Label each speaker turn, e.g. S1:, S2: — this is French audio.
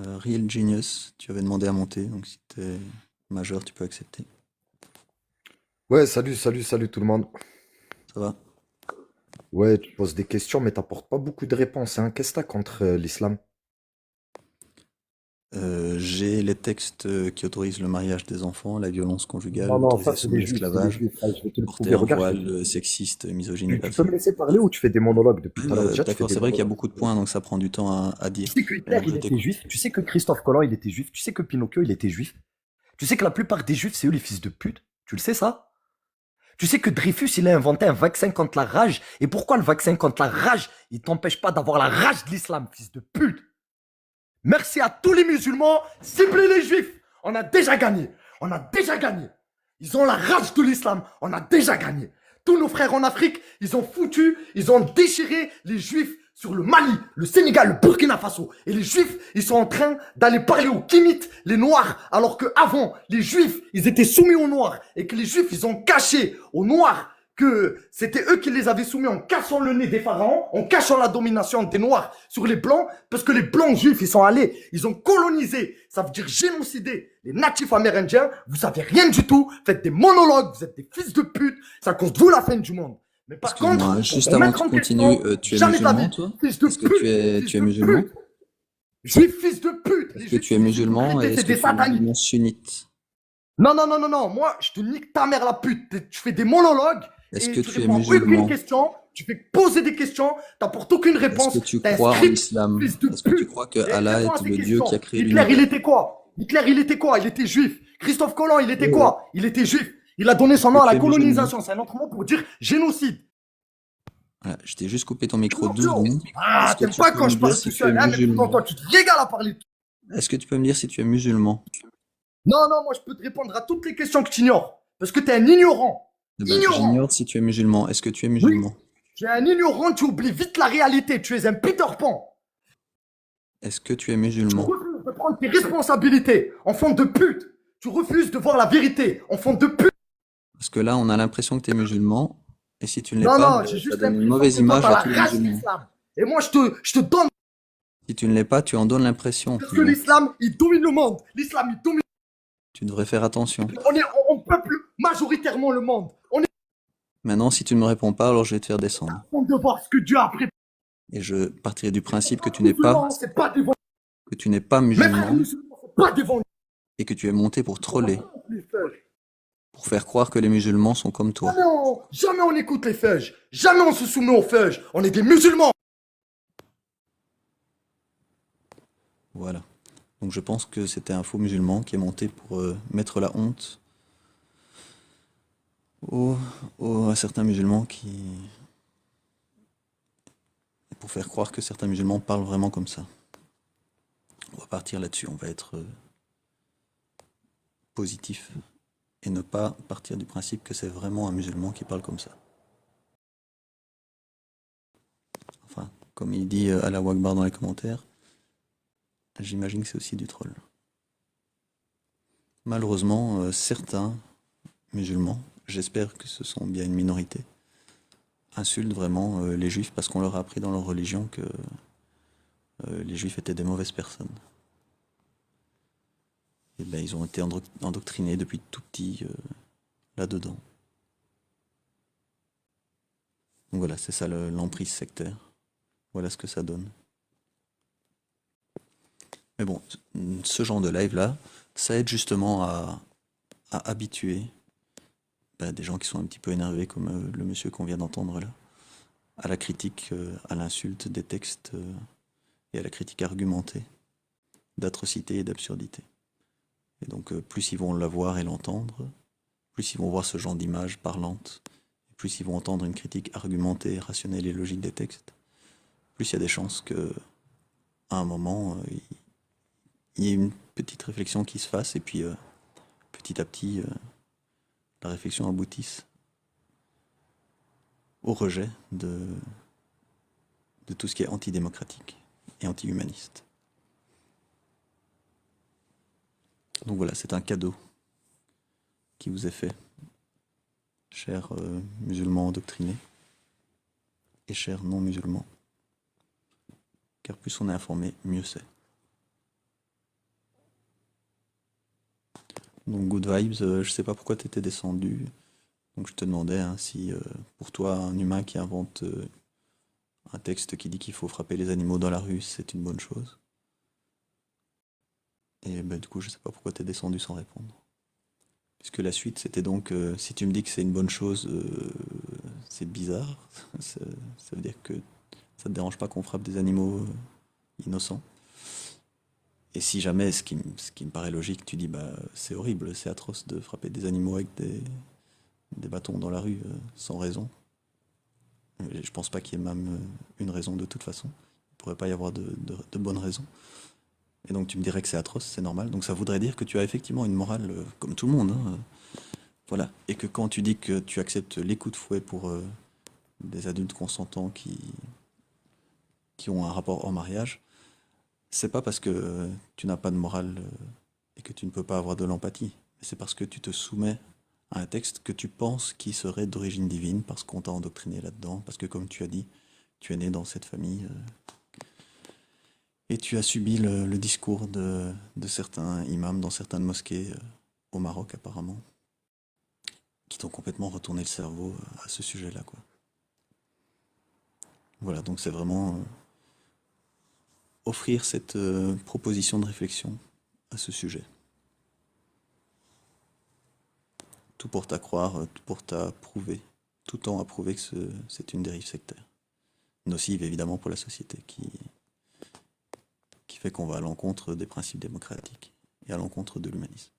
S1: Real Genius, tu avais demandé à monter, donc si t'es majeur, tu peux accepter.
S2: Ouais, salut tout le monde.
S1: Ça va?
S2: Ouais, tu poses des questions, mais t'apportes pas beaucoup de réponses, hein. Qu'est-ce que t'as contre l'islam?
S1: J'ai les textes qui autorisent le mariage des enfants, la violence conjugale,
S2: Non, non, ça c'est
S1: l'autorisation de
S2: des juifs, c'est des
S1: l'esclavage,
S2: juifs. Ah, je vais te le
S1: porter
S2: prouver.
S1: un
S2: Regarde,
S1: voile sexiste, misogyne et
S2: tu peux me
S1: patriarcat.
S2: laisser parler ou tu fais des monologues depuis tout à l'heure? Déjà, tu fais
S1: D'accord,
S2: des
S1: c'est vrai qu'il y a
S2: monologues.
S1: beaucoup de points, donc ça prend du temps à
S2: Tu
S1: dire.
S2: sais que Hitler,
S1: Donc
S2: il
S1: je
S2: était
S1: t'écoute.
S2: juif. Tu sais que Christophe Colomb, il était juif. Tu sais que Pinocchio, il était juif. Tu sais que la plupart des juifs, c'est eux les fils de pute. Tu le sais, ça? Tu sais que Dreyfus, il a inventé un vaccin contre la rage. Et pourquoi le vaccin contre la rage, il t'empêche pas d'avoir la rage de l'islam, fils de pute? Merci à tous les musulmans, ciblez les juifs. On a déjà gagné. On a déjà gagné. Ils ont la rage de l'islam. On a déjà gagné. Tous nos frères en Afrique, ils ont déchiré les juifs sur le Mali, le Sénégal, le Burkina Faso. Et les juifs, ils sont en train d'aller parler aux Kémites, les Noirs, alors qu'avant, les juifs, ils étaient soumis aux Noirs. Et que les juifs, ils ont caché aux Noirs que c'était eux qui les avaient soumis en cachant le nez des pharaons, en cachant la domination des Noirs sur les Blancs, parce que les Blancs juifs, ils sont allés, ils ont colonisé, ça veut dire génocidé les natifs amérindiens, vous savez rien du tout, faites des monologues, vous êtes des fils de pute, ça cause vous la fin du monde. Mais par
S1: Excuse-moi,
S2: contre,
S1: juste
S2: pour
S1: avant que
S2: mettre
S1: tu
S2: en
S1: continues,
S2: question,
S1: tu es
S2: jamais de la
S1: musulman,
S2: vie,
S1: toi?
S2: fils de pute,
S1: Tu
S2: fils
S1: es
S2: de
S1: musulman?
S2: pute, juifs, fils de pute,
S1: Est-ce
S2: les
S1: que
S2: juifs,
S1: tu es
S2: si vous
S1: musulman et
S2: arrêtez, c'est
S1: est-ce que
S2: des
S1: tu es
S2: sataniques.
S1: musulman sunnite?
S2: Non, non, non, non, non. Moi, je te nique ta mère la pute. Tu fais des monologues
S1: Est-ce
S2: et
S1: que
S2: tu
S1: tu es
S2: réponds à aucune
S1: musulman?
S2: question. Tu fais poser des questions. T'apportes aucune
S1: Est-ce que
S2: réponse.
S1: tu
S2: T'as un
S1: crois en
S2: script,
S1: l'islam?
S2: fils de
S1: Est-ce que tu
S2: pute.
S1: crois que
S2: Et
S1: Allah
S2: réponds à
S1: est
S2: ces
S1: le Dieu qui
S2: questions.
S1: a créé
S2: Hitler, il
S1: l'univers?
S2: était quoi? Hitler, il était quoi? Il était juif. Christophe Colomb, il était
S1: Ouais.
S2: quoi? Il était juif. Il a donné
S1: Est-ce
S2: son
S1: que
S2: nom à la
S1: tu es musulman?
S2: colonisation. C'est un autre mot pour dire génocide.
S1: Voilà, je t'ai juste coupé ton micro 12
S2: Pinocchio.
S1: secondes. Est-ce
S2: Ah,
S1: que
S2: t'aimes
S1: tu
S2: pas
S1: peux
S2: quand
S1: me
S2: je
S1: dire
S2: parle tout
S1: si tu es
S2: seul, hein, mais pourtant,
S1: musulman?
S2: toi, tu te régales à parler.
S1: Est-ce que tu peux me dire si tu es musulman?
S2: Non, non, moi, je peux te répondre à toutes les questions que tu ignores. Parce que t'es un ignorant.
S1: Eh ben,
S2: Ignorant.
S1: j'ignore si tu es musulman. Est-ce que tu es
S2: Oui,
S1: musulman?
S2: tu es un ignorant, tu oublies vite la réalité, tu es un Peter Pan.
S1: Est-ce que tu es
S2: Tu
S1: musulman?
S2: refuses de prendre tes responsabilités, enfant de pute. Tu refuses de voir la vérité, enfant de pute.
S1: Parce que là, on a l'impression que tu es musulman. Et si tu ne l'es
S2: Non,
S1: pas,
S2: non, j'ai
S1: ça
S2: juste
S1: donne une
S2: l'impression
S1: mauvaise
S2: que toi, tu
S1: image
S2: as
S1: à
S2: la
S1: tous les
S2: rage de
S1: musulmans.
S2: l'islam. Et moi, je te donne,
S1: Si tu ne l'es pas, tu en donnes l'impression.
S2: parce que
S1: Donc,
S2: l'islam, il domine le monde. L'islam, il domine.
S1: tu devrais faire attention.
S2: On peuple majoritairement le monde. On est
S1: Maintenant, si tu ne me réponds pas, alors je vais te faire descendre.
S2: en train de voir ce que Dieu a préparé.
S1: Et je partirai du principe que
S2: Musulmans, c'est pas devant.
S1: tu n'es pas
S2: Mes frères
S1: musulman
S2: musulmans, c'est pas devant.
S1: et que tu es monté pour troller,
S2: Les feuilles.
S1: pour faire croire que les musulmans sont comme toi.
S2: Jamais on écoute les feuilles. Jamais on se soumet aux feuilles. On est des musulmans.
S1: Voilà. Donc je pense que c'était un faux musulman qui est monté pour mettre la honte aux, à certains musulmans pour faire croire que certains musulmans parlent vraiment comme ça. On va partir là-dessus, on va être positif et ne pas partir du principe que c'est vraiment un musulman qui parle comme ça. Enfin, comme il dit Allah Akbar dans les commentaires, j'imagine que c'est aussi du troll. Malheureusement, certains musulmans, j'espère que ce sont bien une minorité, insultent vraiment les juifs parce qu'on leur a appris dans leur religion que les juifs étaient des mauvaises personnes. Et ben, ils ont été endoctrinés depuis tout petit là-dedans. Donc voilà, c'est ça l'emprise sectaire. Voilà ce que ça donne. Mais bon, ce genre de live-là, ça aide justement à habituer des gens qui sont un petit peu énervés, comme le monsieur qu'on vient d'entendre là, à la critique, à l'insulte des textes et à la critique argumentée d'atrocité et d'absurdité. Et donc plus ils vont la voir et l'entendre, plus ils vont voir ce genre d'images parlantes, plus ils vont entendre une critique argumentée, rationnelle et logique des textes, plus il y a des chances que à un moment il y ait une petite réflexion qui se fasse et puis petit à petit la réflexion aboutisse au rejet de tout ce qui est antidémocratique et anti-humaniste. Donc voilà, c'est un cadeau qui vous est fait, chers musulmans endoctrinés et chers non-musulmans, car plus on est informé, mieux c'est. Donc Good Vibes, je sais pas pourquoi tu étais descendu. Donc je te demandais hein, si pour toi un humain qui invente un texte qui dit qu'il faut frapper les animaux dans la rue, c'est une bonne chose. Et bah, du coup je sais pas pourquoi tu es descendu sans répondre. Puisque la suite c'était donc si tu me dis que c'est une bonne chose, c'est bizarre. ça, ça veut dire que ça te dérange pas qu'on frappe des animaux innocents. Et si jamais, ce qui me paraît logique, tu dis bah c'est horrible, c'est atroce de frapper des animaux avec des bâtons dans la rue sans raison. Et je pense pas qu'il y ait même une raison de toute façon. Il pourrait pas y avoir de bonnes raisons. Et donc tu me dirais que c'est atroce, c'est normal. Donc ça voudrait dire que tu as effectivement une morale comme tout le monde, hein. Voilà. Et que quand tu dis que tu acceptes les coups de fouet pour des adultes consentants qui ont un rapport hors mariage, c'est pas parce que tu n'as pas de morale et que tu ne peux pas avoir de l'empathie. Mais c'est parce que tu te soumets à un texte que tu penses qui serait d'origine divine, parce qu'on t'a endoctriné là-dedans, parce que comme tu as dit, tu es né dans cette famille et tu as subi le discours de certains imams dans certaines mosquées au Maroc apparemment, qui t'ont complètement retourné le cerveau à ce sujet-là, quoi. Voilà, donc c'est vraiment offrir cette proposition de réflexion à ce sujet. Tout porte à croire, tout porte à prouver, tout tend à prouver que c'est une dérive sectaire. Nocive évidemment pour la société, qui fait qu'on va à l'encontre des principes démocratiques et à l'encontre de l'humanisme.